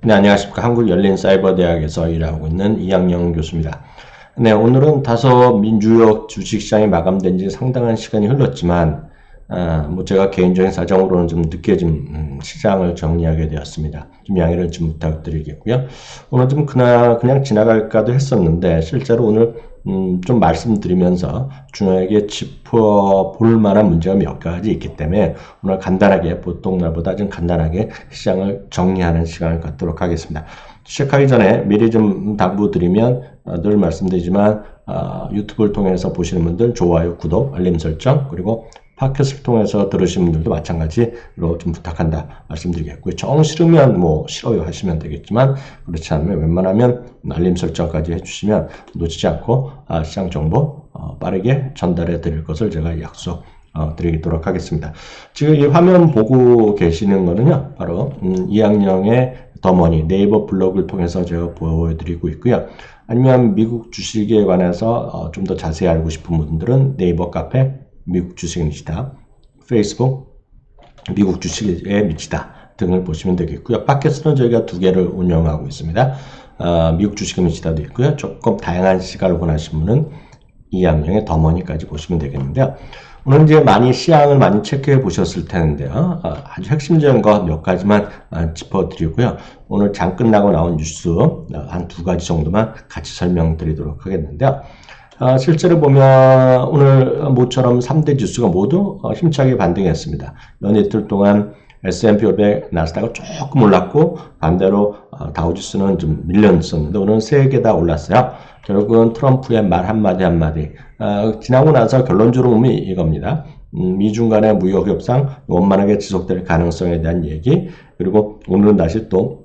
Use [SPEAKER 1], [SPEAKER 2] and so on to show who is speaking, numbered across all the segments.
[SPEAKER 1] 네, 안녕하십니까. 한국열린사이버대학에서 일하고 있는 이학영 교수입니다. 네, 오늘은 다소 민주역 주식시장이 마감된 지 상당한 시간이 흘렀지만, 제가 개인적인 사정으로는 좀 늦게 시장을 정리하게 되었습니다. 좀 양해를 좀 부탁드리겠고요. 오늘 그냥 지나갈까도 했었는데, 실제로 오늘, 좀 말씀드리면서 중요하게 짚어볼 만한 문제가 몇 가지 있기 때문에 오늘 간단하게, 보통 날보다 좀 간단하게 시장을 정리하는 시간을 갖도록 하겠습니다. 시작하기 전에 미리 좀 당부드리면, 늘 말씀드리지만, 유튜브를 통해서 보시는 분들 좋아요, 구독, 알림 설정, 그리고 팟캐스트를 통해서 들으시는 분들도 마찬가지로 좀 부탁한다 말씀드리겠고요. 정 싫으면 싫어요 하시면 되겠지만, 그렇지 않으면 웬만하면 알림 설정까지 해주시면 놓치지 않고 시장 정보 빠르게 전달해 드릴 것을 제가 약속 드리도록 하겠습니다. 지금 이 화면 보고 계시는 거는요, 바로 이학영의 더머니 네이버 블로그를 통해서 제가 보여드리고 있고요. 아니면 미국 주식에 관해서 좀 더 자세히 알고 싶은 분들은 네이버 카페 미국 주식에 미치다, 페이스북 미국 주식에 미치다 등을 보시면 되겠고요. 팟캐스트는 저희가 두 개를 운영하고 있습니다. 미국 주식에 미치다도 있고요. 조금 다양한 시각을 원하시는 분은 이학영의 더머니까지 보시면 되겠는데요. 오늘 이제 시장을 많이 체크해 보셨을 텐데요. 아주 핵심적인 것 몇 가지만 짚어드리고요. 오늘 장 끝나고 나온 뉴스 한 두 가지 정도만 같이 설명드리도록 하겠는데요. 실제로 보면 오늘 모처럼 3대 지수가 모두 힘차게 반등했습니다. 연이틀 동안 S&P 500, 나스닥은 조금 올랐고 반대로 다우지수는 좀 밀렸었는데 오늘 세 개 다 올랐어요. 결국은 트럼프의 말 한마디 지나고 나서 결론적으로 보면 이겁니다. 미중 간의 무역 협상 원만하게 지속될 가능성에 대한 얘기, 그리고 오늘은 다시 또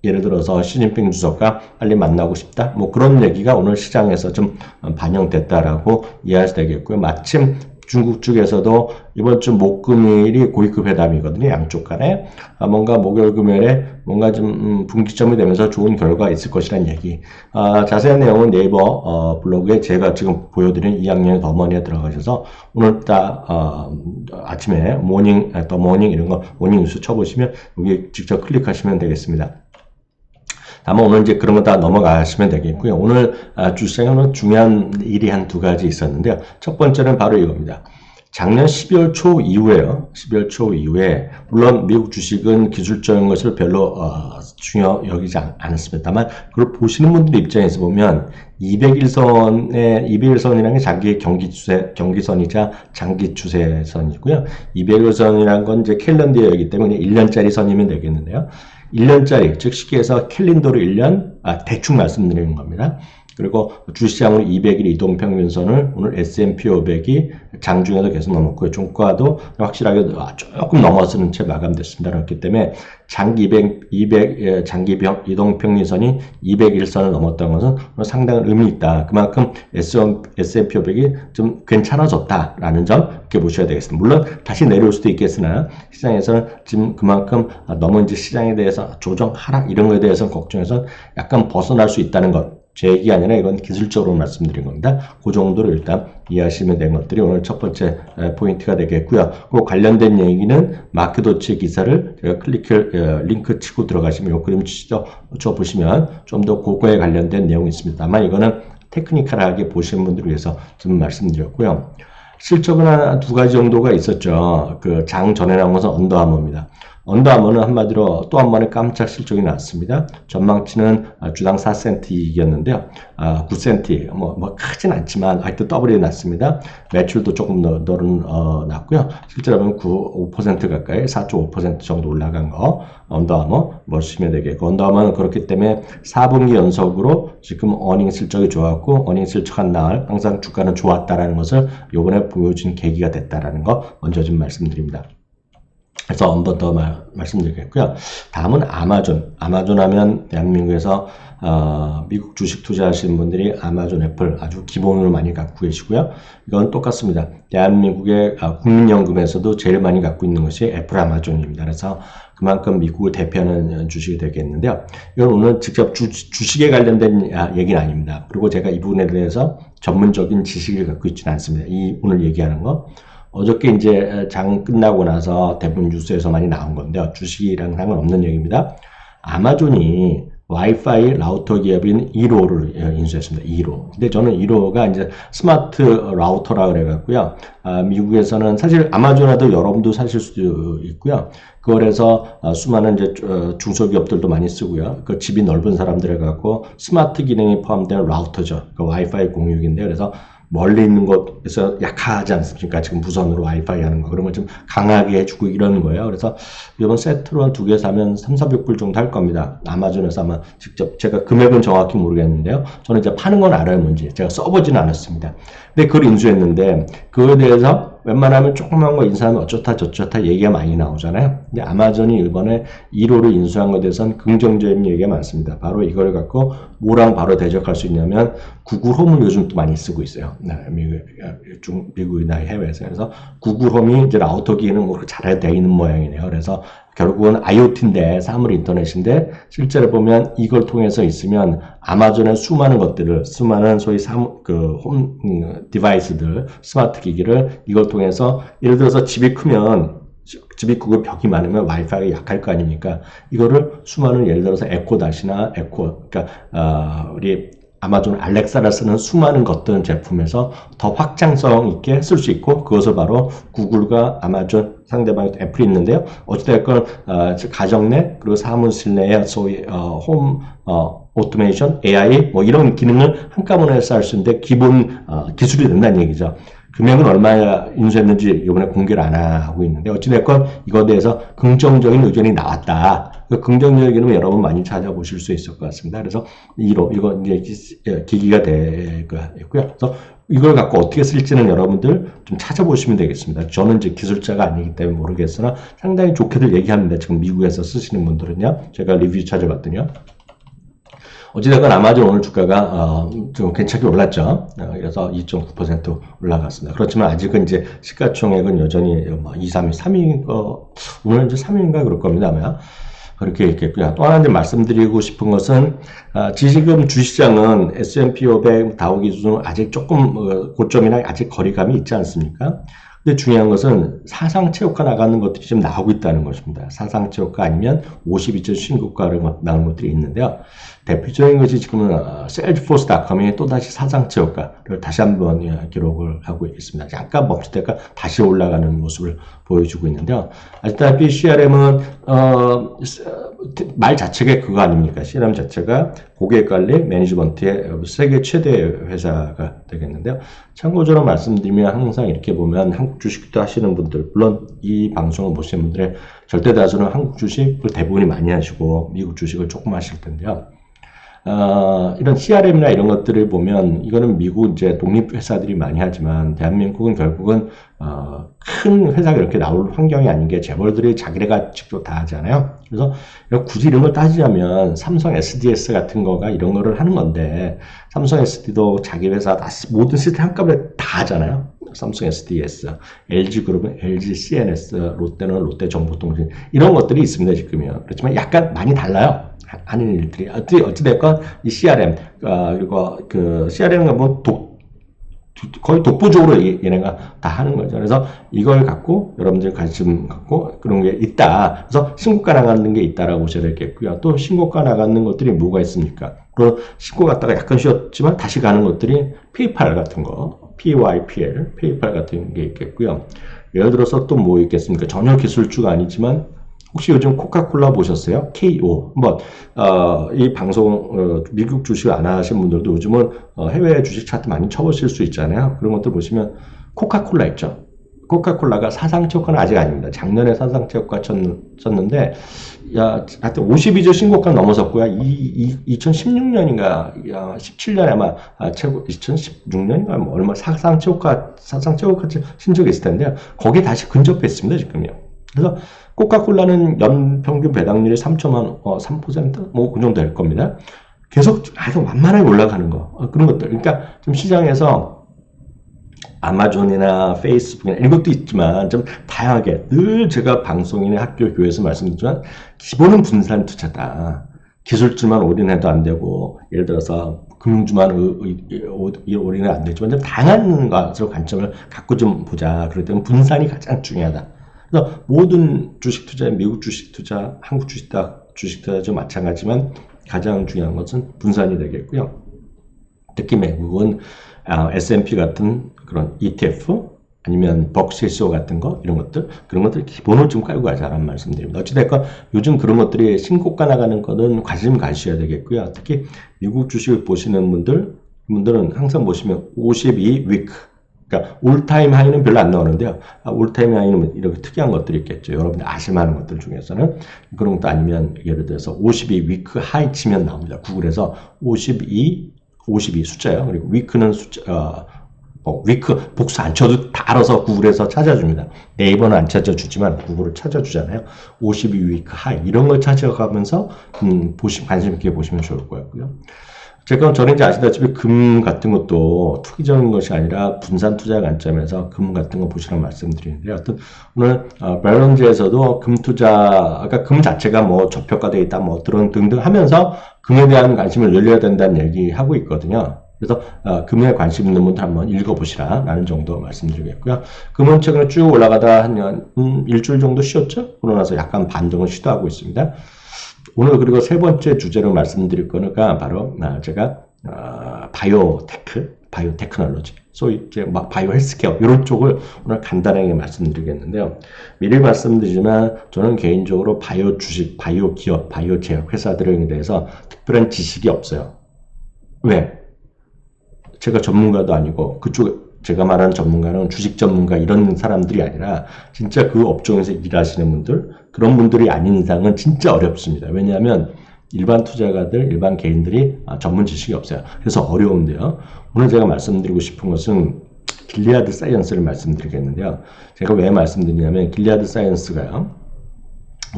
[SPEAKER 1] 예를 들어서 시진핑 주석과 빨리 만나고 싶다, 그런 얘기가 오늘 시장에서 좀 반영됐다라고 이해할 수 되겠고요. 마침 중국 측에서도 이번 주 목금일이 고위급 회담이거든요. 양쪽 간에 뭔가 목요일 금요일에 뭔가 좀 분기점이 되면서 좋은 결과가 있을 것이라는 얘기. 자세한 내용은 네이버 블로그에 제가 지금 보여드린 이학영의 더머니에 들어가셔서 오늘 아침에 더 모닝 이런 거 모닝 뉴스 쳐보시면 여기 직접 클릭하시면 되겠습니다. 다만 오늘 이제 그런 거 다 넘어가시면 되겠고요. 오늘 주시장에는 중요한 일이 한 두 가지 있었는데요. 첫 번째는 바로 이겁니다. 작년 12월 초 이후에요. 12월 초 이후에 물론 미국 주식은 기술적인 것을 별로 중요 여기지 않았습니다만 그걸 보시는 분들 입장에서 보면 200일선이라는 게 장기 경기선이자 장기 추세선이고요. 200일선이라는 건 이제 캘린더이기 때문에 1년짜리 선이면 되겠는데요. 1년짜리, 즉 쉽게 해서 캘린더로 1년, 대충 말씀드리는 겁니다. 그리고 주시장으로 200일 이동평균선을 오늘 S&P 500이 장중에도 계속 넘었고요. 종가도 확실하게 조금 넘어서는 채 마감됐습니다. 그렇기 때문에 장기 이동평균선이 200일선을 넘었던 것은 상당한 의미 있다. 그만큼 S&P 500이 좀 괜찮아졌다라는 점 이렇게 보셔야 되겠습니다. 물론 다시 내려올 수도 있겠으나 시장에서는 지금 그만큼 너무 이제 시장에 대해서 조정 하락 이런 거에 대해서 걱정해서 약간 벗어날 수 있다는 것. 제 얘기가 아니라 이건 기술적으로 말씀드린 겁니다. 그 정도로 일단 이해하시면 되는 것들이 오늘 첫 번째 포인트가 되겠고요. 그 관련된 얘기는 마크도치 기사를 제가 링크 치고 들어가시면 요 그림 보시면 좀 더 그거에 관련된 내용이 있습니다. 다만 이거는 테크니컬하게 보시는 분들을 위해서 좀 말씀드렸고요. 실적은 한 두 가지 정도가 있었죠. 그 장 전에 나온 것은 언더아머입니다. 언더아머는 한마디로 또 한 번의 깜짝 실적이 나왔습니다. 전망치는 주당 4센트 이익이었는데요. 9센트, 크진 않지만 하여튼 더블이 났습니다. 매출도 조금 났고요. 실제로 보면 5% 가까이 4.5% 정도 올라간 거 언더아머 보시면 되겠고, 언더아머는 그렇기 때문에 4분기 연속으로 지금 어닝 실적이 좋았고 어닝 실적한 날 항상 주가는 좋았다라는 것을 이번에 보여준 계기가 됐다라는 거 먼저 좀 말씀드립니다. 그래서 한 번 더 말씀드리겠고요. 다음은 아마존. 아마존 하면 대한민국에서 미국 주식 투자하시는 분들이 아마존, 애플 아주 기본으로 많이 갖고 계시고요. 이건 똑같습니다. 대한민국의 국민연금에서도 제일 많이 갖고 있는 것이 애플, 아마존입니다. 그래서 그만큼 미국을 대표하는 주식이 되겠는데요. 이건 오늘 직접 주식에 관련된 얘기는 아닙니다. 그리고 제가 이 부분에 대해서 전문적인 지식을 갖고 있지는 않습니다. 오늘 얘기하는 거. 어저께 이제 장 끝나고 나서 대부분 뉴스에서 많이 나온 건데요. 주식이랑 상관없는 얘기입니다. 아마존이 와이파이 라우터 기업인 이로를 인수했습니다. 이로. 근데 저는 이로가 이제 스마트 라우터라 그래갖고요. 미국에서는 사실 아마존에도 여러분도 사실 수 있고요. 그거에서 수많은 이제 중소기업들도 많이 쓰고요. 그 집이 넓은 사람들 해갖고 스마트 기능이 포함된 라우터죠. 그 와이파이 공유기인데 그래서 멀리 있는 곳에서 약하지 않습니까? 지금 무선으로 와이파이 하는 거. 그런 걸 좀 강하게 해주고 이러는 거예요. 그래서 이번 세트로 한 2개 사면 3,400불 정도 할 겁니다. 아마존에서 아마 직접, 제가 금액은 정확히 모르겠는데요. 저는 이제 파는 건 알아요, 뭔지. 제가 써보지는 않았습니다. 근데 그걸 인수했는데, 그거에 대해서 웬만하면 조그만 거 인수하면 어쩌다 저쩌다 얘기가 많이 나오잖아요. 근데 아마존이 이번에 1호를 인수한 것에 대해서는 긍정적인 얘기가 많습니다. 바로 이걸 갖고 뭐랑 바로 대적할 수 있냐면 구글 홈을 요즘 또 많이 쓰고 있어요. 미국이나 해외에서. 그래서 구글 홈이 이제 라우터 기능으로 잘 되어 있는 모양이네요. 그래서 결국은 IoT인데, 사물 인터넷인데, 실제로 보면 이걸 통해서 있으면 아마존의 수많은 것들을, 수많은 소위 홈 디바이스들, 스마트 기기를 이걸 통해서, 예를 들어서 집이 크면, 집이 크고 벽이 많으면 와이파이가 약할 거 아닙니까? 이거를 수많은, 예를 들어서 에코 에코, 그러니까, 우리 아마존 알렉사를 쓰는 수많은 것들 제품에서 더 확장성 있게 쓸 수 있고, 그것을 바로 구글과 아마존, 상대방이 애플이 있는데요. 어찌됐건 가정 내 그리고 사무실 내에 소위 홈 오토메이션, AI 뭐 이런 기능을 한꺼번에 할 수 있는데 기본 기술이 된다는 얘기죠. 금액은 얼마나 인수했는지 이번에 공개를 안 하고 있는데 어찌됐건 이거에 대해서 긍정적인 의견이 나왔다. 그 긍정적인 의견은 여러분 많이 찾아보실 수 있을 것 같습니다. 그래서 이거 이제 기기가 될 거고요. 그래서 이걸 갖고 어떻게 쓸지는 여러분들 좀 찾아보시면 되겠습니다. 저는 이제 기술자가 아니기 때문에 모르겠으나 상당히 좋게들 얘기합니다. 지금 미국에서 쓰시는 분들은요. 제가 리뷰 찾아봤더니요. 어찌됐건 아마존 오늘 주가가 좀 괜찮게 올랐죠. 그래서 2.9% 올라갔습니다. 그렇지만 아직은 이제 시가총액은 여전히 2, 3위, 오늘 이제 3위인가 그럴 겁니다. 아마. 그렇게 있겠고요. 또 하나 말씀드리고 싶은 것은 지금 주시장은 S&P 500 다우 기준은 아직 조금 고점이랑 아직 거리감이 있지 않습니까? 근데 중요한 것은 사상 최고가 나가는 것들이 지금 나오고 있다는 것입니다. 사상 최고가 아니면 52점 신고가를 나오는 것들이 있는데요. 대표적인 것이 지금은 Salesforce.com이 또다시 사상 최고가를 다시 한번 기록을 하고 있습니다. 잠깐 멈추다가 다시 올라가는 모습을 보여주고 있는데요. 아시다시피 CRM은 말 자체가 그거 아닙니까? CRM 자체가 고객관리 매니지먼트의 세계 최대 회사가 되겠는데요. 참고적으로 말씀드리면 항상 이렇게 보면 한국 주식도 하시는 분들, 물론 이 방송을 보시는 분들의 절대 다수는 한국 주식을 대부분이 많이 하시고 미국 주식을 조금 하실 텐데요. 이런 CRM이나 이런 것들을 보면 이거는 미국 이제 독립회사들이 많이 하지만 대한민국은 결국은 큰 회사가 이렇게 나올 환경이 아닌 게 재벌들이 자기네가 직접 다 하잖아요. 그래서 굳이 이런 걸 따지자면 삼성 SDS 같은 거가 이런 거를 하는 건데 삼성 SD도 자기 회사 다 모든 시스템 한꺼번에 다 하잖아요. 삼성 SDS, LG그룹은 LG CNS, 롯데는 롯데정보통신 이런 것들이 있습니다 지금요. 그렇지만 약간 많이 달라요. 하는 일들이 어찌됐건 이 CRM 그리고 그 CRM은 뭐 거의 독보적으로 얘네가 다 하는 거죠. 그래서 이걸 갖고 여러분들 관심 갖고 그런 게 있다. 그래서 신고가 나가는 게 있다라고 보셔야 되겠고요. 또 신고가 나가는 것들이 뭐가 있습니까? 그리고 신고 갔다가 약간 쉬었지만 다시 가는 것들이 페이팔 같은 거, PYPL, 페이팔 같은 게 있겠고요. 예를 들어서 또 뭐 있겠습니까? 전혀 기술주가 아니지만 혹시 요즘 코카콜라 보셨어요? KO. 한번, 이 방송, 미국 주식 안 하신 분들도 요즘은 해외 주식 차트 많이 쳐보실 수 있잖아요. 그런 것들 보시면 코카콜라 있죠. 코카콜라가 사상 최고가는 아직 아닙니다. 작년에 사상 최고가 쳤는데, 하여튼 52조 신고가 넘어섰고요. 2016년인가, 17년에 아마, 2016년인가, 뭐, 얼마, 사상 최고가 친 적이 있을 텐데요. 거기에 다시 근접했습니다, 지금요. 그래서, 코카콜라는 연평균 배당률이 3%? 뭐, 그 정도 될 겁니다. 계속 아주 완만하게 올라가는 거. 그런 것들. 그러니까 좀 시장에서 아마존이나 페이스북이나 이런 것도 있지만 좀 다양하게 늘 제가 방송이나 학교, 교회에서 말씀드리지만 기본은 분산 투자다. 기술주만 올인해도 안 되고 예를 들어서 금융주만 올인은 안 되지만 좀 다양한 것으로 관점을 갖고 좀 보자. 그럴 때는 분산이 가장 중요하다. 그래서 모든 주식 투자, 미국 주식 투자, 한국 주식 주식 투자도 마찬가지지만 가장 중요한 것은 분산이 되겠고요. 특히 미국은 S&P 같은 그런 ETF 아니면 벅시쇼 같은 거 이런 것들 그런 것들 기본을 좀 깔고 가자라는 말씀드립니다. 어찌됐건 요즘 그런 것들이 신고가 나가는 거는 관심 가셔야 되겠고요. 특히 미국 주식을 보시는 분들은 항상 보시면 52 위크 그러니까 올타임 하이는 별로 안 나오는데요. 올타임 하이는 이렇게 특이한 것들이 있겠죠. 여러분들 아실만한 것들 중에서는 그런 것도 아니면 예를 들어서 52 위크 하이 치면 나옵니다. 구글에서 52 숫자예요. 그리고 위크는 숫자 위크 복수 안 쳐도 다 알아서 구글에서 찾아줍니다. 네이버는 안 찾아주지만 구글을 찾아주잖아요. 52 위크 하이 이런 걸 찾아가면서 관심 있게 보시면 좋을 것 같고요. 저는 이제 아시다시피 금 같은 것도 투기적인 것이 아니라 분산 투자 관점에서 금 같은 거 보시라고 말씀드리는데요. 하여튼 오늘 밸런즈에서도 금 투자, 그러니까 금 자체가 뭐 저평가되어 있다, 뭐 등등 하면서 금에 대한 관심을 늘려야 된다는 얘기하고 있거든요. 그래서 금에 관심 있는 분들 한번 읽어보시라 라는 정도 말씀드리겠고요. 금은 최근에 쭉 올라가다 한 일주일 정도 쉬었죠. 그러고 나서 약간 반등을 시도하고 있습니다. 오늘 그리고 세 번째 주제로 말씀드릴 거니까 바로 제가 바이오테크놀로지, 소위 이제 막 바이오 헬스케어 이런 쪽을 오늘 간단하게 말씀드리겠는데요. 미리 말씀드리지만 저는 개인적으로 바이오 주식, 바이오 기업, 바이오 제약 회사들에 대해서 특별한 지식이 없어요. 왜? 제가 전문가도 아니고 제가 말하는 전문가는 주식 전문가 이런 사람들이 아니라 진짜 그 업종에서 일하시는 분들 그런 분들이 아닌 이상은 진짜 어렵습니다. 왜냐하면 일반 투자가들, 일반 개인들이 전문 지식이 없어요. 그래서 어려운데요. 오늘 제가 말씀드리고 싶은 것은 길리아드 사이언스를 말씀드리겠는데요. 제가 왜 말씀드리냐면 길리아드 사이언스가요.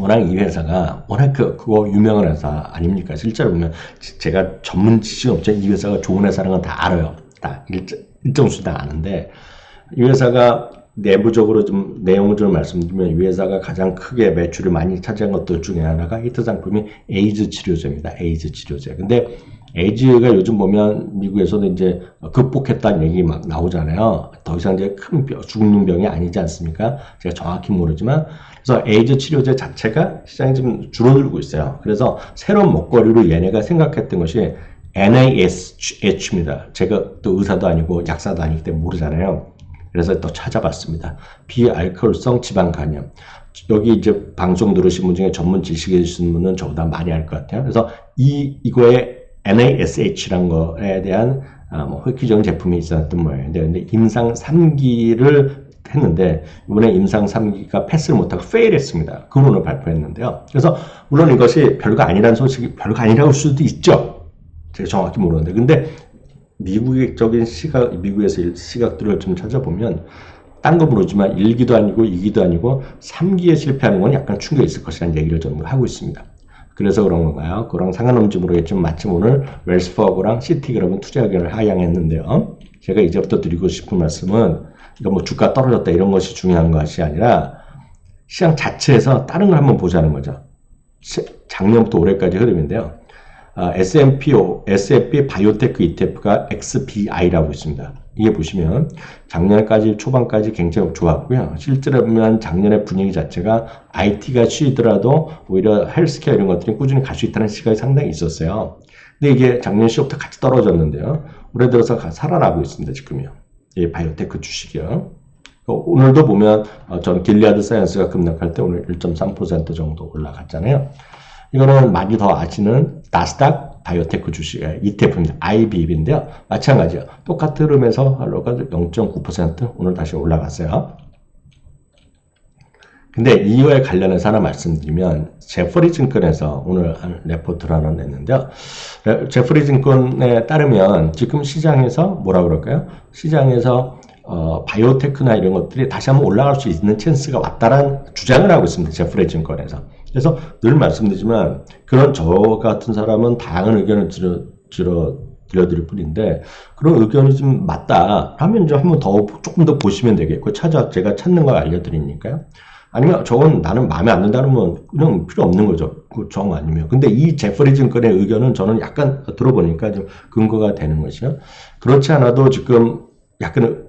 [SPEAKER 1] 워낙 이 회사가 워낙 그거 유명한 회사 아닙니까? 실제로 보면 제가 전문 지식이 없죠. 이 회사가 좋은 회사라는 건 다 알아요. 다 일정 수준 다 아는데 이 회사가 내부적으로 좀 내용을 좀 말씀드리면 이 회사가 가장 크게 매출을 많이 차지한 것들 중에 하나가 히트 상품이 에이즈 치료제입니다. 에이즈 치료제. 근데 에이즈가 요즘 보면 미국에서도 이제 극복했다는 얘기 막 나오잖아요. 더 이상 이제 큰 죽는 병이 아니지 않습니까? 제가 정확히 모르지만 그래서 에이즈 치료제 자체가 시장이 좀 줄어들고 있어요. 그래서 새로운 먹거리로 얘네가 생각했던 것이 NASH입니다. 제가 또 의사도 아니고 약사도 아니기 때문에 모르잖아요. 그래서 또 찾아봤습니다. 비알코올성 지방 간염. 여기 이제 방송 들으신 분 중에 전문 지식이 있으신 분은 저보다 많이 알 것 같아요. 그래서 이거에 NASH라는 거에 대한 획기적인 제품이 있었던 모양이에요. 근데 임상 3기를 했는데 이번에 임상 3기가 패스를 못하고 페일했습니다. 그 오늘 발표했는데요. 그래서 물론 이것이 별거 아니라는 소식이 별거 아니라고 할 수도 있죠. 제가 정확히 모르는데 근데 미국적인 미국에서 시각들을 좀 찾아보면 딴 거 모르지만 1기도 아니고 2기도 아니고 3기에 실패하는 건 약간 충격이 있을 것이라는 얘기를 저는 하고 있습니다. 그래서 그런 건가요? 그랑 상관없는지 모르겠지만 마침 오늘 웰스퍼거랑 시티그룹은 투자 의견을 하향했는데요. 제가 이제부터 드리고 싶은 말씀은 이거 뭐 주가 떨어졌다 이런 것이 중요한 것이 아니라 시장 자체에서 다른 걸 한번 보자는 거죠. 작년부터 올해까지 흐름인데요. S&P 바이오테크 ETF가 XBI라고 있습니다. 이게 보시면 작년까지 초반까지 굉장히 좋았고요. 실제로 보면 작년의 분위기 자체가 IT가 쉬더라도 오히려 헬스케어 이런 것들이 꾸준히 갈 수 있다는 시각이 상당히 있었어요. 근데 이게 작년 시부터 같이 떨어졌는데요. 올해 들어서 살아나고 있습니다. 지금요. 이 바이오테크 주식이요. 오늘도 보면 전 길리아드 사이언스가 급락할 때 오늘 1.3% 정도 올라갔잖아요. 이거는 많이 더 아시는 나스닥 바이오테크 주식 ETF입니다. IBB인데요. 마찬가지요. 똑같은 흐름에서 할로가 0.9% 오늘 다시 올라갔어요. 근데 이거에 관련해서 하나 말씀드리면 제퍼리 증권에서 오늘 한 레포트를 하나 냈는데요. 제퍼리 증권에 따르면 지금 시장에서 뭐라 그럴까요? 시장에서 바이오테크나 이런 것들이 다시 한번 올라갈 수 있는 찬스가 왔다라는 주장을 하고 있습니다. 제프리 증권에서. 그래서 늘 말씀드리지만 그런 저 같은 사람은 다양한 의견을 들려드릴 뿐인데 그런 의견이 좀 맞다 하면 이제 한번 조금 더 보시면 되겠고 제가 찾는 걸 알려드리니까요. 아니면 저건 나는 마음에 안 든다는 건 그냥 필요 없는 거죠. 그 정 아니면. 근데 이 제퍼리 증권의 의견은 저는 약간 들어보니까 좀 근거가 되는 것이요. 그렇지 않아도 지금 약간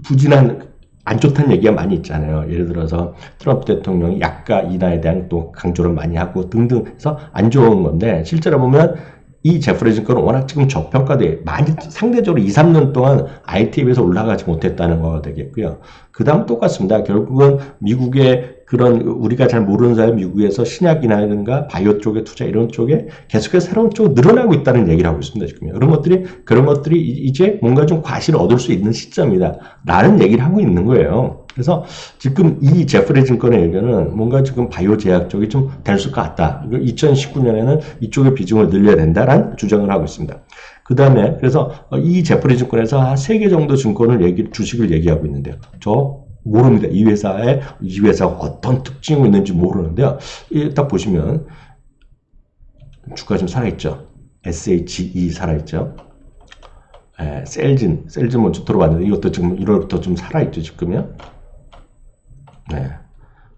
[SPEAKER 1] 부진한 안 좋다는 얘기가 많이 있잖아요. 예를 들어서 트럼프 대통령이 약가 인하에 대한 또 강조를 많이 하고 등등 해서 안 좋은 건데 실제로 보면 이 제프리 징컨은 워낙 지금 저평가돼 많이 상대적으로 2, 3년 동안 IT에 비해서 올라가지 못했다는 거가 되겠고요. 그 다음 똑같습니다. 결국은 미국의 그런 우리가 잘 모르는 사이 미국에서 신약이라든가 바이오 쪽의 투자 이런 쪽에 계속해서 새로운 쪽으로 늘어나고 있다는 얘기를 하고 있습니다. 지금 그런 것들이 이제 뭔가 좀 과실을 얻을 수 있는 시점이다 라는 얘기를 하고 있는 거예요. 그래서 지금 이 제프리 증권의 의견은 뭔가 지금 바이오 제약 쪽이 좀 될 것 같다. 2019년에는 이쪽의 비중을 늘려야 된다라는 주장을 하고 있습니다. 그 다음에 그래서 이 제프리 증권에서 한 3개 정도 증권을 주식을 얘기하고 있는데요. 저 모릅니다. 이 회사가 어떤 특징이 있는지 모르는데요. 딱 보시면 주가 좀 살아있죠. SHE 살아있죠. 셀진 먼저 들어봤는데 이것도 지금 1월부터 좀 살아있죠. 지금요. 네.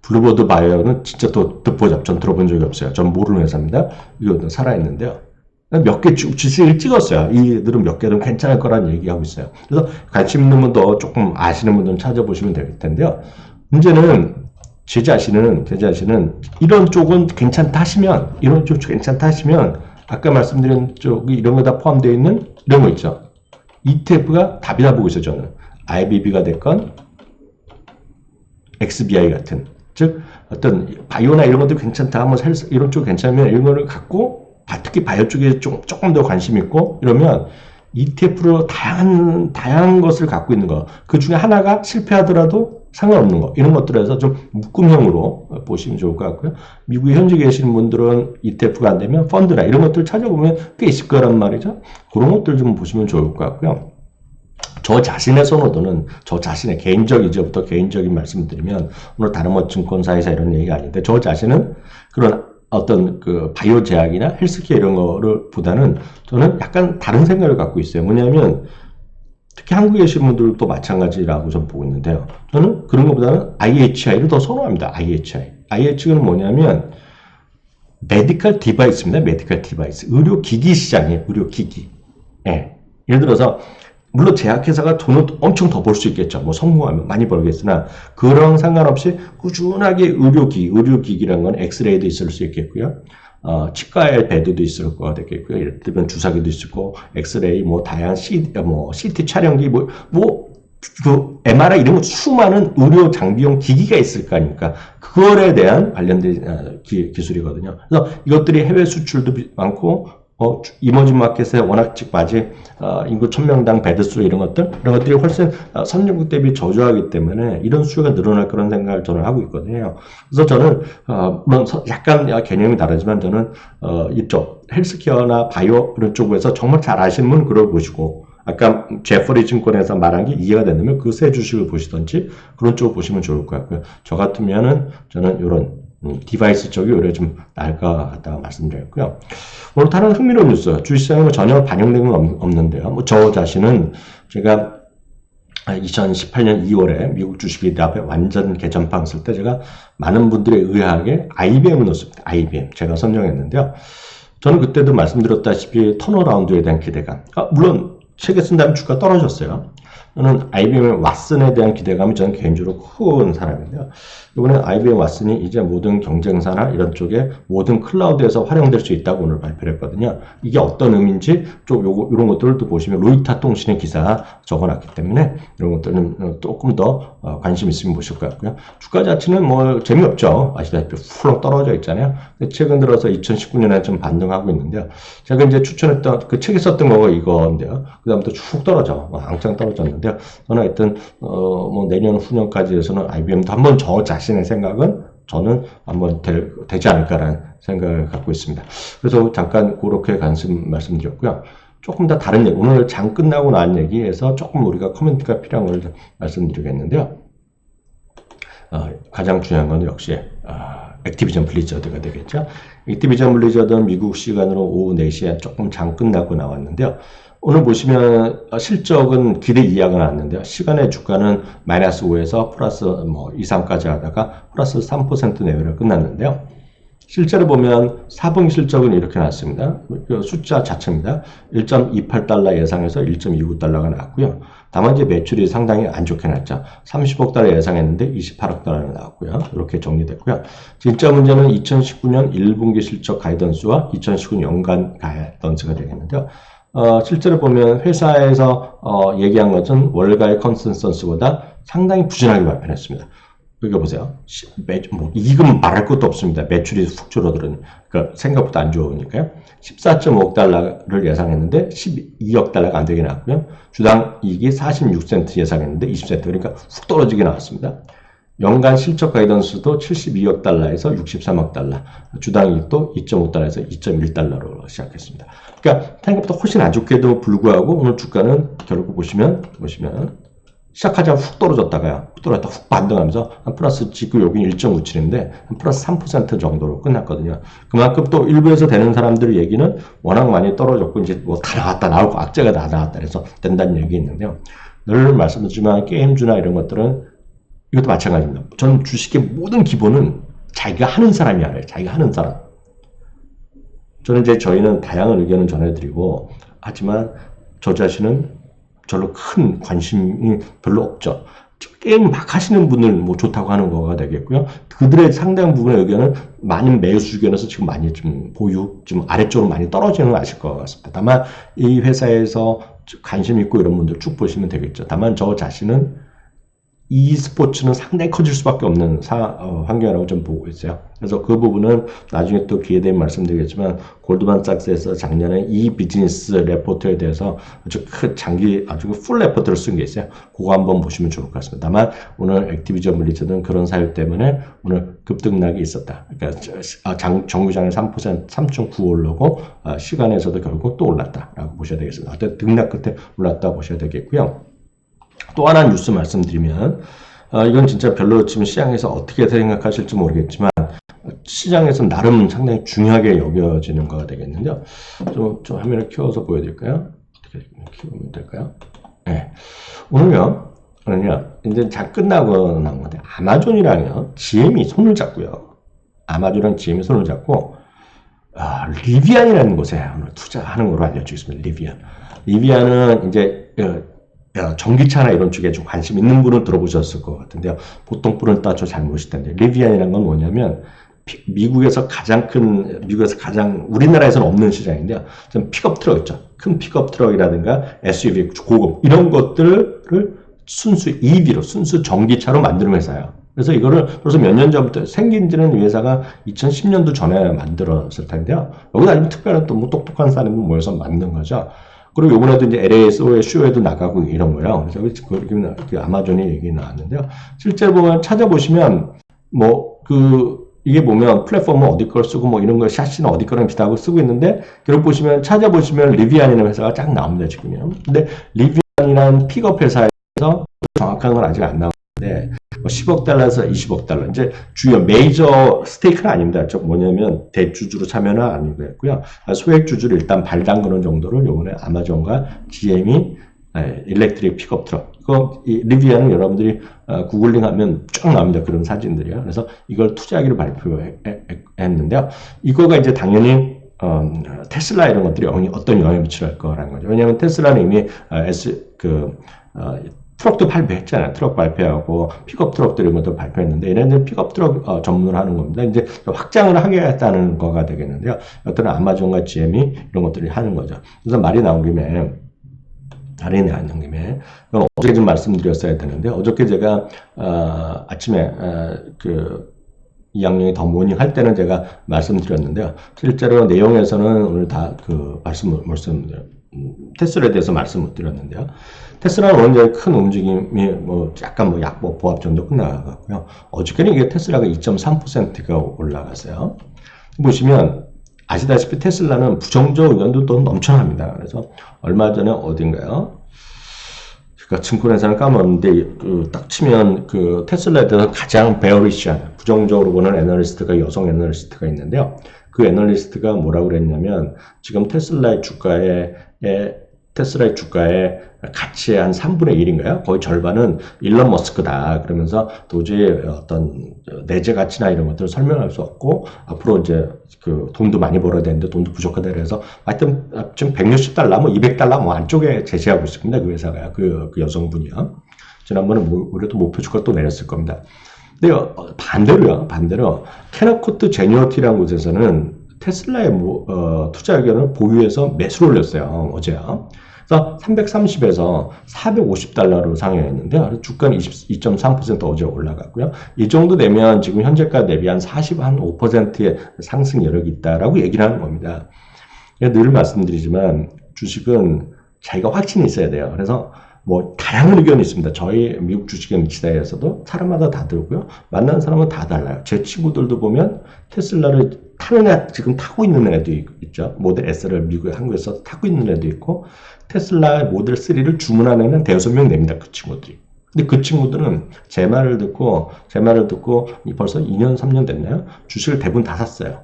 [SPEAKER 1] 블루버드 바이오는 진짜 또 듣보잡. 전 들어본 적이 없어요. 전 모르는 회사입니다. 이거 살아있는데요. 몇 개 주식을 찍었어요. 이들은 몇 개는 괜찮을 거라는 얘기하고 있어요. 그래서 관심 있는 분도 조금 아시는 분들은 찾아보시면 될 텐데요. 문제는 제 자신은 이런 쪽은 괜찮다 하시면, 아까 말씀드린 쪽이 이런 거 다 포함되어 있는 이런 거 있죠. ETF가 답이다 보고 있어요, 저는. IBB가 됐건, XBI 같은. 즉, 어떤 바이오나 이런 것도 괜찮다 하면 이런 쪽 괜찮으면 이런 거를 갖고 특히 바이오 쪽에 조금 더 관심 있고 이러면 ETF로 다양한 것을 갖고 있는 거. 그 중에 하나가 실패하더라도 상관없는 거. 이런 것들에서 좀 묶음형으로 보시면 좋을 것 같고요. 미국에 현재 계시는 분들은 ETF가 안 되면 펀드나 이런 것들 찾아보면 꽤 있을 거란 말이죠. 그런 것들 좀 보시면 좋을 것 같고요. 저 자신의 선호도는 저 자신의 개인적이죠부터 개인적인 말씀을 드리면 오늘 다른 뭐 증권사에서 이런 얘기가 아닌데 저 자신은 그런 어떤 그 바이오 제약이나 헬스케어 이런 거를 보다는 저는 약간 다른 생각을 갖고 있어요. 뭐냐면 특히 한국에 계신 분들도 마찬가지라고 좀 보고 있는데요. 저는 그런 것보다는 IHI를 더 선호합니다. IHI는 뭐냐면 메디컬 디바이스입니다. 메디컬 디바이스. 의료기기 시장이에요. 의료기기. 예. 예를 들어서 물론 제약회사가 돈을 엄청 더 벌 수 있겠죠. 뭐 성공하면 많이 벌겠으나 그런 상관없이 꾸준하게 의료기기라는 건 엑스레이도 있을 수 있겠고요. 치과의 베드도 있을 거가 되겠고요. 예를 들면 주사기도 있을 거고 엑스레이 뭐 다양한 CT 촬영기 그 MRI 이런 거 수많은 의료 장비용 기기가 있을 거 아닙니까? 그거에 대한 관련된 기술이거든요. 그래서 이것들이 해외 수출도 많고 이머징 마켓에 워낙 아직 인구 1000명당 베드수 이런 것들이 훨씬 선진국 대비 저조하기 때문에 이런 수요가 늘어날 그런 생각을 저는 하고 있거든요. 그래서 저는 물론 약간 개념이 다르지만 저는 이쪽 헬스케어나 바이오 이런 쪽에서 정말 잘 아시는 분 그걸 보시고 아까 제프리 증권에서 말한 게 이해가 된다면 그 세 주식을 보시던지 그런 쪽을 보시면 좋을 것 같고요. 저 같으면은 저는 이런 디바이스 쪽이 오히려 좀 나을 것 같다고 말씀드렸고요. 오늘 다른 흥미로운 뉴스, 주식시장에 전혀 반영된 건 없는데요. 저 자신은 제가 2018년 2월에 미국 주식이 완전 개전방 했을 때 제가 많은 분들에 의하게 IBM을 넣었습니다. IBM. 제가 선정했는데요. 저는 그때도 말씀드렸다시피 턴어라운드에 대한 기대감. 물론 책에 쓴 다음에 주가 떨어졌어요. 저는 IBM 왓슨에 대한 기대감이 저는 개인적으로 큰 사람인데요. 이번에 IBM 왓슨이 이제 모든 경쟁사나 이런 쪽에 모든 클라우드에서 활용될 수 있다고 오늘 발표를 했거든요. 이게 어떤 의미인지 이런 것들을 또 보시면 로이터 통신의 기사 적어놨기 때문에 이런 것들은 조금 더 관심 있으면 보실 것 같고요. 주가 자체는 뭐 재미없죠. 아시다시피 훌렁 떨어져 있잖아요. 근데 최근 들어서 2019년에 좀 반등하고 있는데요. 제가 이제 추천했던 그 책에 썼던 거가 이거인데요. 그 다음부터 쭉 떨어져. 앙짱 떨어졌는데요. 저는 하여튼 뭐 내년 후년까지 해서는 IBM도 한번 저 자신의 생각은 저는 한번 되지 않을까라는 생각을 갖고 있습니다. 그래서 잠깐 그렇게 말씀드렸고요. 조금 더 다른 얘기, 오늘 장 끝나고 난 얘기에서 조금 우리가 코멘트가 필요한 걸 말씀드리겠는데요. 가장 중요한 건 역시 액티비전 블리자드가 되겠죠. 액티비전 블리자드는 미국 시간으로 오후 4시에 조금 장 끝나고 나왔는데요. 오늘 보시면 실적은 기대 이하가 나왔는데요. 시간의 주가는 마이너스 5에서 플러스 2, 3까지 하다가 플러스 3% 내외로 끝났는데요. 실제로 보면 4분기 실적은 이렇게 나왔습니다. 그 숫자 자체입니다. 1.28달러 예상해서 1.29달러가 나왔고요. 다만 이제 매출이 상당히 안 좋게 나왔죠. 30억 달러 예상했는데 28억 달러로 나왔고요. 이렇게 정리됐고요. 진짜 문제는 2019년 1분기 실적 가이던스와 2019년 연간 가이던스가 되겠는데요. 실제로 보면 회사에서 얘기한 것은 월가의 컨센서스보다 상당히 부진하게 발표했습니다. 그러니까 보세요. 이익은 말할 것도 없습니다. 매출이 훅 줄어들으니. 그러니까 생각보다 안 좋으니까요. 14.5억 달러를 예상했는데 12억 달러가 안 되게 나왔고요. 주당 이익이 46센트 예상했는데 20센트. 그러니까 훅 떨어지게 나왔습니다. 연간 실적 가이던스도 72억 달러에서 63억 달러. 주당 이익도 2.5달러에서 2.1달러로 시작했습니다. 그러니까 생각보다 훨씬 안 좋게도 불구하고 오늘 주가는 결국 보시면 시작하자마자 훅 떨어졌다가 훅 반등하면서 한 플러스 지금 여기 1.97인데 한 플러스 3% 정도로 끝났거든요. 그만큼 또 일부에서 되는 사람들 얘기는 워낙 많이 떨어졌고 이제 뭐 다 나왔다 나올 거 악재가 다 나왔다 그래서 된다는 얘기 있는데요. 늘 말씀드리지만 게임주나 이런 것들은 이것도 마찬가지입니다. 전 주식의 모든 기본은 자기가 하는 사람이 알아요. 자기가 하는 사람. 저는 이제 저희는 다양한 의견을 전해드리고 하지만 저 자신은 별로 큰 관심이 별로 없죠. 게임 막 하시는 분들 뭐 좋다고 하는 거가 되겠고요. 그들의 상당 부분의 의견은 많은 매수 의견에서 지금 많이 좀 좀 아래쪽으로 많이 떨어지는 거 아실 것 같습니다. 다만 이 회사에서 관심 있고 이런 분들 쭉 보시면 되겠죠. 다만 저 자신은 e스포츠는 상당히 커질 수밖에 없는 환경이라고 좀 보고 있어요. 그래서 그 부분은 나중에 또 기회 되면 말씀드리겠지만 골드만삭스에서 작년에 이 비즈니스 레포트에 대해서 아주 풀 레포트를 쓴 게 있어요. 그거 한번 보시면 좋을 것 같습니다. 다만 오늘 액티비전 블리츠는 그런 사유 때문에 오늘 급등락이 있었다. 그러니까 정규장에 3.9 오르고 시간에서도 결국 또 올랐다라고 보셔야 되겠습니다. 어떤 등락 끝에 올랐다 보셔야 되겠고요. 또 하나 뉴스 말씀드리면 이건 진짜 별로 지금 시장에서 어떻게 생각하실지 모르겠지만 시장에서 나름 상당히 중요하게 여겨지는 거가 되겠는데요. 좀 화면을 키워서 보여드릴까요? 어떻게 키우면 될까요? 네. 오늘요 이제 잘 끝나고 나온 건데 아마존이랑요 GM이 손을 잡고요. 아마존이랑 GM이 손을 잡고 리비안이라는 곳에 오늘 투자하는 걸로 알려주겠습니다. 리비안은 이제 전기차나 이런 쪽에 좀 관심 있는 분은 들어보셨을 것 같은데요. 보통 분은 따져 잘 모르실 텐데 리비안이라는 건 뭐냐면 미국에서 가장 우리나라에서는 없는 시장인데요. 좀 픽업 트럭 있죠. 큰 픽업 트럭이라든가 SUV 고급 이런 것들을 순수 EV로 순수 전기차로 만드는 회사예요. 그래서 이거를 벌써 몇 년 전부터 생긴 지는 이 회사가 2010년도 전에 만들었을 텐데요. 여기다 아니면 특별한 또 뭐 똑똑한 사람이 모여서 만든 거죠. 그리고 요번에도 이제 LA의 쇼에도 나가고 이런 거예요. 그래서 그 아마존이 얘기 나왔는데요. 실제로 보면 찾아보시면 이게 보면 플랫폼은 어디 걸 쓰고 뭐 이런 거 샷시는 어디 거랑 비슷하고 쓰고 있는데 결국 찾아보시면 리비안이라는 회사가 쫙 나옵니다 지금요. 근데 리비안이라는 픽업 회사에서 정확한 건 아직 안 나오는데 10억 달러에서 20억 달러. 이제 주요 메이저 스테이크는 아닙니다. 뭐냐면 대주주로 참여는 아니고요. 소액 주주를 일단 발담그는 정도를 요번에 아마존과 GM이 일렉트릭 픽업 트럭. 이 리비안은 여러분들이 구글링하면 쫙 나옵니다. 그런 사진들이요. 그래서 이걸 투자하기로 발표했는데요. 이거가 이제 당연히 테슬라 이런 것들이 어떤 영향을 미칠 거라는 거죠. 왜냐하면 테슬라는 이미 트럭도 발표했잖아요. 트럭 발표하고 픽업 트럭들 이런 것도 발표했는데 얘네는 픽업 트럭 전문으로 하는 겁니다. 이제 확장을 하겠다는 거가 되겠는데요. 어떤 아마존과 GM이 이런 것들을 하는 거죠. 그래서 말이 나온 김에 어저께 좀 말씀드렸어야 되는데 어저께 제가 아침에 이양용이 더 모닝 할 때는 제가 말씀드렸는데요. 실제로 내용에서는 오늘 다 테슬라에 대해서 말씀을 드렸는데요. 테슬라는 원래 큰 움직임이 약간 약보 보합 정도 끝나갔고요. 어저께는 이게 테슬라가 2.3%가 올라갔어요. 보시면 아시다시피 테슬라는 부정적 의견도 또 넘쳐납니다. 그래서 얼마 전에 어딘가요? 그러니까 증권회사는 까먹었는데 딱 치면 테슬라에 대해서 가장 베어리시한 부정적으로 보는 애널리스트가 여성 애널리스트가 있는데요. 그 애널리스트가 뭐라고 그랬냐면 지금 테슬라의 주가에 테슬라의 주가의 가치의 한 3분의 1인가요? 거의 절반은 일론 머스크다. 그러면서 도저히 어떤 내재 가치나 이런 것들을 설명할 수 없고 앞으로 이제 그 돈도 많이 벌어야 되는데 돈도 부족하다 그래서 하여튼 지금 160달러 뭐 200달러 뭐 안쪽에 제시하고 있습니다. 그 회사가요. 그 여성분이요. 지난번에 우리도 목표 주가 또 내렸을 겁니다. 근데 반대로 캐나코트 제뉴어티라는 곳에서는 테슬라의 투자 의견을 보유해서 매수를 올렸어요. 어제요. 그래서 330에서 450달러로 상향했는데요. 주가는 22.3% 어제 올라갔고요. 이 정도 되면 지금 현재가 대비 한 45%의 상승 여력이 있다라고 얘기를 하는 겁니다. 늘 말씀드리지만 주식은 자기가 확신이 있어야 돼요. 그래서 뭐 다양한 의견이 있습니다. 저희 미국 주식의 미치다에서도 사람마다 다 들고요. 만나는 사람은 다 달라요. 제 친구들도 보면 테슬라를 타는 애, 지금 타고 있는 애도 있죠. 모델 S를 미국에 한국에서 타고 있는 애도 있고 테슬라 모델 3를 주문한 애는 대여섯 명 됩니다. 그 친구들이. 근데 그 친구들은 제 말을 듣고 벌써 2년, 3년 됐나요? 주식을 대부분 다 샀어요.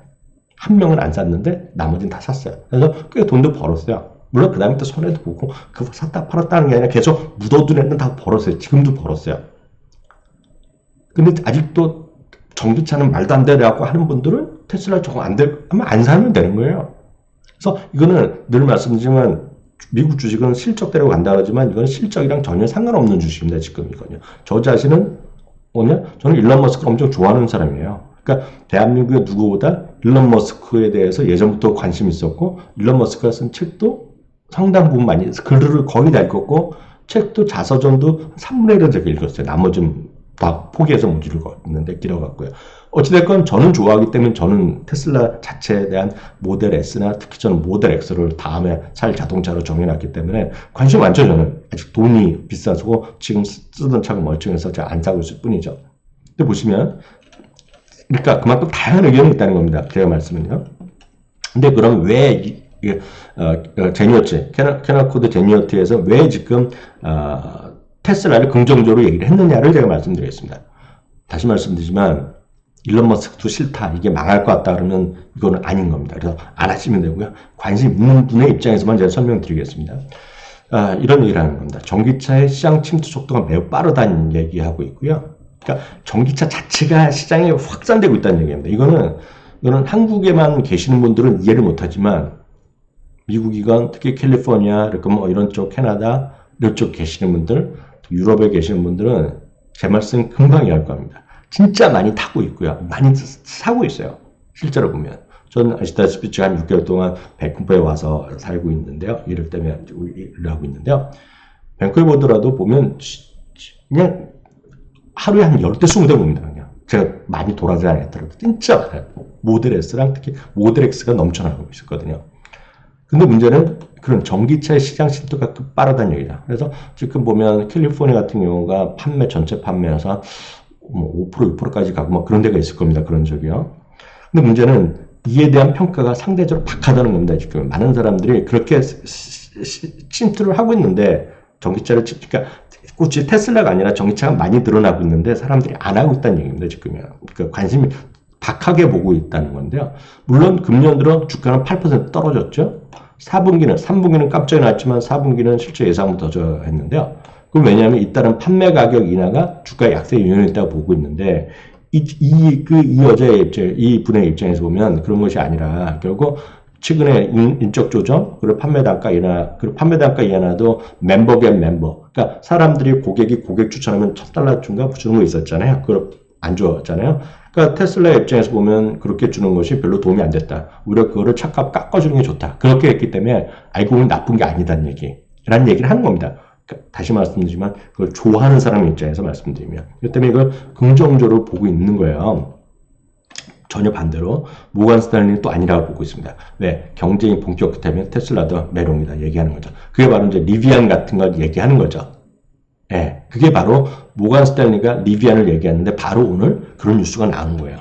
[SPEAKER 1] 한 명은 안 샀는데 나머지는 다 샀어요. 그래서 꽤 돈도 벌었어요. 물론 그 다음에 또 손해도 보고 그거 샀다 팔았다는 게 아니라 계속 묻어둔 애는 다 벌었어요. 지금도 벌었어요. 근데 아직도 전기차는 말도 안 되라고 하는 분들은 테슬라 저거 하면 안 사면 되는 거예요. 그래서 이거는 늘 말씀드리지만 미국 주식은 실적대로 간다 그러지만 이건 실적이랑 전혀 상관없는 주식입니다. 지금 이거는요. 저 자신은 저는 일론 머스크를 엄청 좋아하는 사람이에요. 그러니까 대한민국의 누구보다 일론 머스크에 대해서 예전부터 관심이 있었고 일론 머스크가 쓴 책도 상당 부분 많이 글을 거의 다 읽었고 책도 자서전도 3분의 1은 제가 읽었어요. 나머지는 다 포기해서 못 읽었는데 길어갖고요. 어찌됐건 저는 좋아하기 때문에 저는 테슬라 자체에 대한 모델 S나 특히 저는 모델 X를 다음에 살 자동차로 정해놨기 때문에 관심 많죠. 저는 아직 돈이 비싸서 지금 쓰던 차가 멀쩡해서 제가 안 사고 있을 뿐이죠. 근데 보시면 그러니까 그만큼 다양한 의견이 있다는 겁니다. 제가 말씀은요. 근데 그럼 왜 제니어티, 캐나코드 제니어티에서 왜 지금 테슬라를 긍정적으로 얘기를 했느냐를 제가 말씀드리겠습니다. 다시 말씀드리지만 일론 머스크도 싫다, 이게 망할 것 같다 그러면 이거는 아닌 겁니다. 그래서 안 하시면 되고요. 관심 있는 분의 입장에서만 제가 설명드리겠습니다. 이런 얘기를 하는 겁니다. 전기차의 시장 침투 속도가 매우 빠르다는 얘기하고 있고요. 그러니까 전기차 자체가 시장에 확산되고 있다는 얘기입니다. 이거는 한국에만 계시는 분들은 이해를 못하지만 미국이건 특히 캘리포니아, 뭐 이런 쪽 캐나다 이런 쪽 계시는 분들, 유럽에 계시는 분들은 제 말씀 금방 이해할 겁니다. 진짜 많이 타고 있고요. 많이 사고 있어요. 실제로 보면. 저는 아시다시피 지금 한 6개월 동안 밴쿠버에 와서 살고 있는데요. 일 때문에 일을 하고 있는데요. 밴쿠버에 보더라도 보면 그냥 하루에 한 10대, 20대 봅니다. 그냥. 제가 많이 돌아다녔더라도 진짜 많아요. 모델 S랑 특히 모델 X가 넘쳐나고 있었거든요. 근데 문제는 그런 전기차의 시장 침투가 빠르다는 얘기다. 그래서 지금 보면 캘리포니아 같은 경우가 전체 판매에서 뭐 5%, 6%까지 가고 뭐 그런 데가 있을 겁니다. 그런 적이요. 근데 문제는 이에 대한 평가가 상대적으로 박하다는 겁니다. 지금 많은 사람들이 그렇게 침투를 하고 있는데 전기차를 그러니까 굳이 테슬라가 아니라 전기차가 많이 늘어나고 있는데 사람들이 안 하고 있다는 얘기입니다. 지금요. 그러니까 관심이 박하게 보고 있다는 건데요. 물론 금년 들어 주가는 8% 떨어졌죠. 3분기는 깜짝 놀랐지만 4분기는 실제 예상보다 더 했는데요. 그럼 왜냐하면 잇따른 판매 가격 인하가 주가 약세에 영향이 있다고 보고 있는데 이 분의 입장에서 보면 그런 것이 아니라 결국 최근에 인적 조정, 그리고 판매 단가 인하도 멤버 겟 멤버. 그러니까 사람들이 고객 추천하면 $1,000 준가 주는 거 있었잖아요. 그걸 안 줬잖아요. 그러니까 테슬라의 입장에서 보면 그렇게 주는 것이 별로 도움이 안 됐다. 오히려 그거를 차값 깎아주는 게 좋다. 그렇게 했기 때문에 알고 보면 나쁜 게 아니다는 라는 얘기를 하는 겁니다. 그러니까 다시 말씀드리지만 그걸 좋아하는 사람 입장에서 말씀드리면. 그렇기 때문에 이걸 긍정적으로 보고 있는 거예요. 전혀 반대로 모건 스탠리는 또 아니라고 보고 있습니다. 왜? 경쟁이 본격화되면 테슬라도 메롱이다 얘기하는 거죠. 그게 바로 이제 리비안 같은 걸 얘기하는 거죠. 예, 그게 바로 모건 스탠리가 리비안을 얘기하는데 바로 오늘 그런 뉴스가 나온 거예요.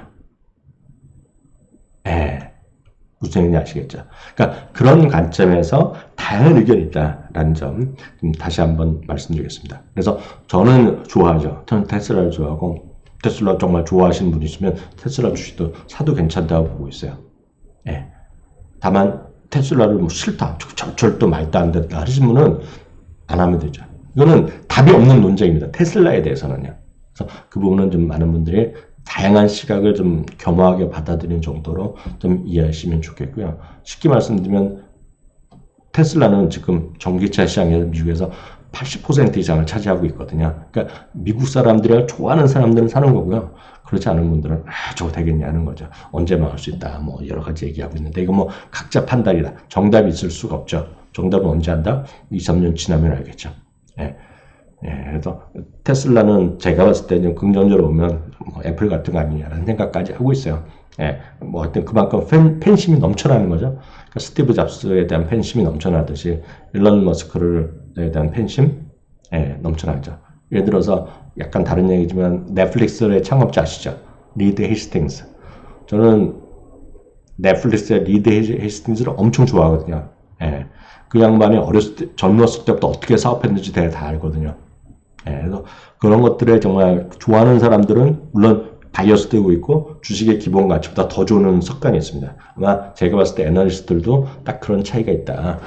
[SPEAKER 1] 예, 무슨 얘기인지 아시겠죠? 그러니까 그런 관점에서 다양한 의견이 있다라는 점 다시 한번 말씀드리겠습니다. 그래서 저는 좋아하죠. 저는 테슬라를 좋아하고 테슬라 정말 좋아하시는 분이 있으면 테슬라 주식도 사도 괜찮다고 보고 있어요. 예. 다만 테슬라를 뭐 싫다, 절도 말도 안 된다 하시는 분은 안 하면 되죠. 이거는 답이 없는 논쟁입니다. 테슬라에 대해서는요. 그래서 그 부분은 좀 많은 분들이 다양한 시각을 좀 겸허하게 받아들이는 정도로 좀 이해하시면 좋겠고요. 쉽게 말씀드리면 테슬라는 지금 전기차 시장에서 미국에서 80% 이상을 차지하고 있거든요. 그러니까 미국 사람들이 좋아하는 사람들은 사는 거고요. 그렇지 않은 분들은 저거 되겠냐는 거죠. 언제 망할 수 있다. 뭐 여러 가지 얘기하고 있는데 이거 뭐 각자 판단이다. 정답이 있을 수가 없죠. 정답은 언제 한다? 2, 3년 지나면 알겠죠. 예. 예, 그래서 테슬라는 제가 봤을 때는 긍정적으로 보면 뭐 애플 같은 거 아니냐라는 생각까지 하고 있어요. 예, 뭐 하여튼 그만큼 팬심이 넘쳐나는 거죠. 그러니까 스티브 잡스에 대한 팬심이 넘쳐나듯이 일론 머스크에 대한 팬심, 예, 넘쳐나죠. 예를 들어서 약간 다른 얘기지만 넷플릭스의 창업자 아시죠? 리드 헤이스팅스. 저는 넷플릭스의 리드 헤이스팅스를 엄청 좋아하거든요. 예, 그 양반이 젊었을 때부터 어떻게 사업했는지 다 알거든요. 예, 그래서 그런 것들에 정말 좋아하는 사람들은 물론 바이어스 되고 있고 주식의 기본 가치보다 더 좋은 습관이 있습니다. 아마 제가 봤을 때 애널리스트들도 딱 그런 차이가 있다.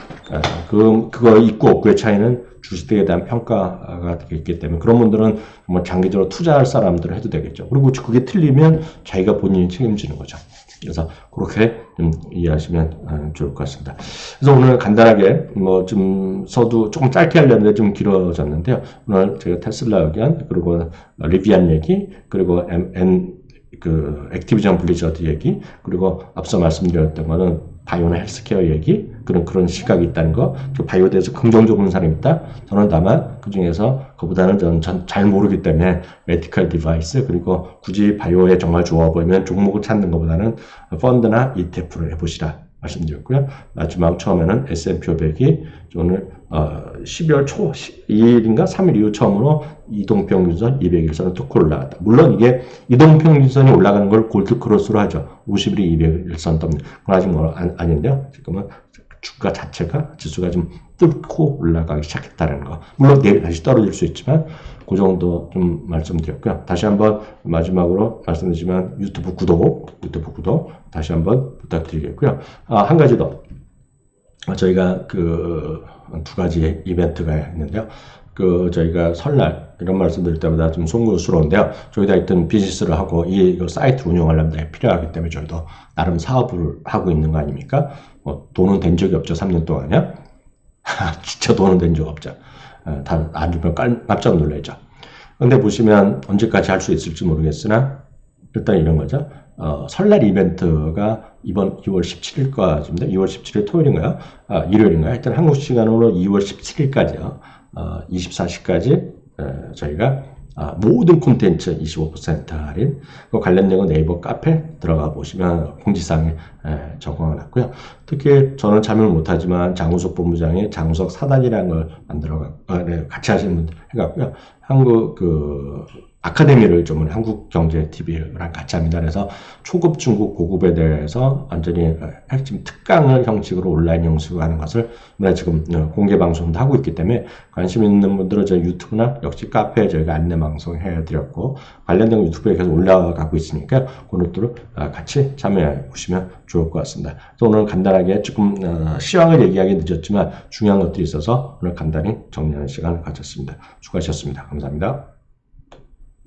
[SPEAKER 1] 그거 있고 없고의 차이는 주식에 대한 평가가 있기 때문에 그런 분들은 정말 장기적으로 투자할 사람들을 해도 되겠죠. 그리고 그게 틀리면 자기가 본인이 책임지는 거죠. 그래서 그렇게 좀 이해하시면 좋을 것 같습니다. 그래서 오늘 간단하게 뭐 좀 서두 조금 짧게 하려는데 좀 길어졌는데요. 오늘 제가 테슬라 의견 그리고 리비안 얘기 그리고 액티비전 블리자드 얘기 그리고 앞서 말씀드렸던 거는 바이오나 헬스케어 얘기 그런 시각이 있다는 거. 바이오에 대해서 긍정적으로 보는 사람이 있다. 저는 다만 그 중에서 그보다는 저는 잘 모르기 때문에 메디컬 디바이스 그리고 굳이 바이오에 정말 좋아 보이면 종목을 찾는 것보다는 펀드나 ETF를 해보시라 말씀드렸고요. 마지막 처음에는 S&P 500이 오늘 12월 초 2일인가 3일 이후 처음으로 이동평균선 200일선을 툭 올라갔다. 물론 이게 이동평균선이 올라가는 걸 골드크로스로 하죠. 50일이 200일선 떴는 그건 아직 뭐 아닌데요. 지금은 주가 자체가 지수가 좀 뚫고 올라가기 시작했다는 거. 물론 내일 다시 떨어질 수 있지만 그 정도 좀 말씀드렸고요. 다시 한번 마지막으로 말씀드리지만 유튜브 구독 다시 한번 부탁드리겠고요. 한 가지 더. 저희가 두 가지 이벤트가 있는데요. 저희가 설날 이런 말씀드릴 때마다 좀 송구스러운데요. 저희도 하여튼 비즈니스를 하고 이 사이트 운영하려면 필요하기 때문에 저희도 나름 사업을 하고 있는 거 아닙니까? 돈은 된 적이 없죠. 3년 동안요. 진짜 돈은 된 적 없죠. 다 안 주면 깜짝 놀라죠. 근데 보시면 언제까지 할 수 있을지 모르겠으나 일단 이런 거죠. 설날 이벤트가 이번 2월 17일까지입니다. 2월 17일 토요일인가요? 일요일인가요? 하여튼 한국 시간으로 2월 17일까지요. 24시까지 저희가 모든 콘텐츠 25% 할인 관련 내용은 네이버 카페 들어가 보시면 공지사항에 적어놨고요. 특히 저는 참여를 못하지만 장우석 본부장이 장우석 사단이라는 걸 같이 하시는 분들 해갖고요. 한국 아카데미를 좀 한국경제TV랑 같이 합니다. 그래서 초급, 중급, 고급에 대해서 완전히 핵심 특강을 형식으로 온라인 형식으로 하는 것을 지금 공개 방송도 하고 있기 때문에 관심 있는 분들은 저희 유튜브나 역시 카페에 저희가 안내 방송 해드렸고 관련된 유튜브에 계속 올라가고 있으니까 그것들을 같이 참여해 보시면 좋을 것 같습니다. 그래서 오늘 간단하게 조금 시황을 얘기하기 늦었지만 중요한 것들이 있어서 오늘 간단히 정리하는 시간을 가졌습니다. 수고하셨습니다. 감사합니다.